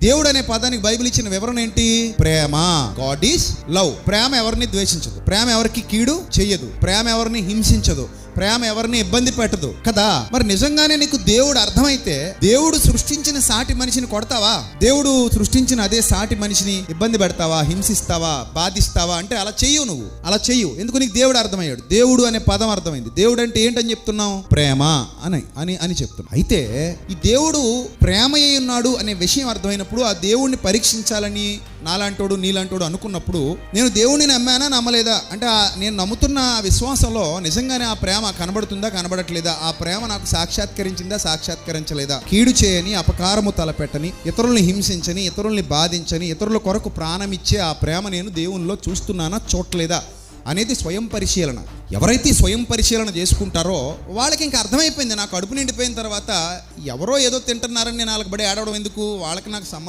దేవుడు అనే పదానికి బైబిల్ ఇచ్చిన వివరణ ఏంటి? ప్రేమ. God is love. ప్రేమ ఎవరిని ద్వేషించదు, ప్రేమ ఎవరికి కీడు చెయ్యదు, ప్రేమ ఎవరిని హింసించదు, ప్రేమ ఎవరిని ఇబ్బంది పెట్టదు కదా. మరి నిజంగానే నీకు దేవుడు అర్థమైతే దేవుడు సృష్టించిన సాటి మనిషిని కొడతావా? దేవుడు సృష్టించిన అదే సాటి మనిషిని ఇబ్బంది పెడతావా, హింసిస్తావా, బాధిస్తావా? అంటే అలా చెయ్యవు. నువ్వు అలా చెయ్యు. ఎందుకు? నీకు దేవుడు అర్థమయ్యాడు. దేవుడు అనే పదం అర్థమైంది. దేవుడు అంటే ఏంటని చెప్తున్నావు? ప్రేమ అని చెప్తున్నావు. అయితే ఈ దేవుడు ప్రేమయ్య ఉన్నాడు అనే విషయం అర్థమైనప్పుడు ఆ దేవుడిని పరీక్షించాలని నాలాంటోడు నీలాంటోడు అనుకున్నప్పుడు నేను దేవుడిని నమ్మానా నమ్మలేదా అంటే నేను నమ్ముతున్న విశ్వాసంలో నిజంగానే ఆ ప్రేమ కనబడుతుందా కనబడట్లేదా, ఆ ప్రేమ నాకు సాక్షాత్కరించిందా సాక్షాత్కరించలేదా, కీడు చేయని, అపకారము తలపెట్టని, ఇతరుల్ని హింసించని, ఇతరుల్ని బాధించని, ఇతరుల కొరకు ప్రాణమిచ్చే ఆ ప్రేమ నేను దేవునిలో చూస్తున్నానా చూడలేదా అనేది స్వయం పరిశీలన. ఎవరైతే స్వయం పరిశీలన చేసుకుంటారో వాళ్ళకి ఇంకా అర్థమైపోయింది. నాకు కడుపు నిండిపోయిన తర్వాత ఎవరో ఏదో తింటున్నారని నేను వాళ్ళకి బడి ఏడవడం ఎందుకు, వాళ్ళకి నాకు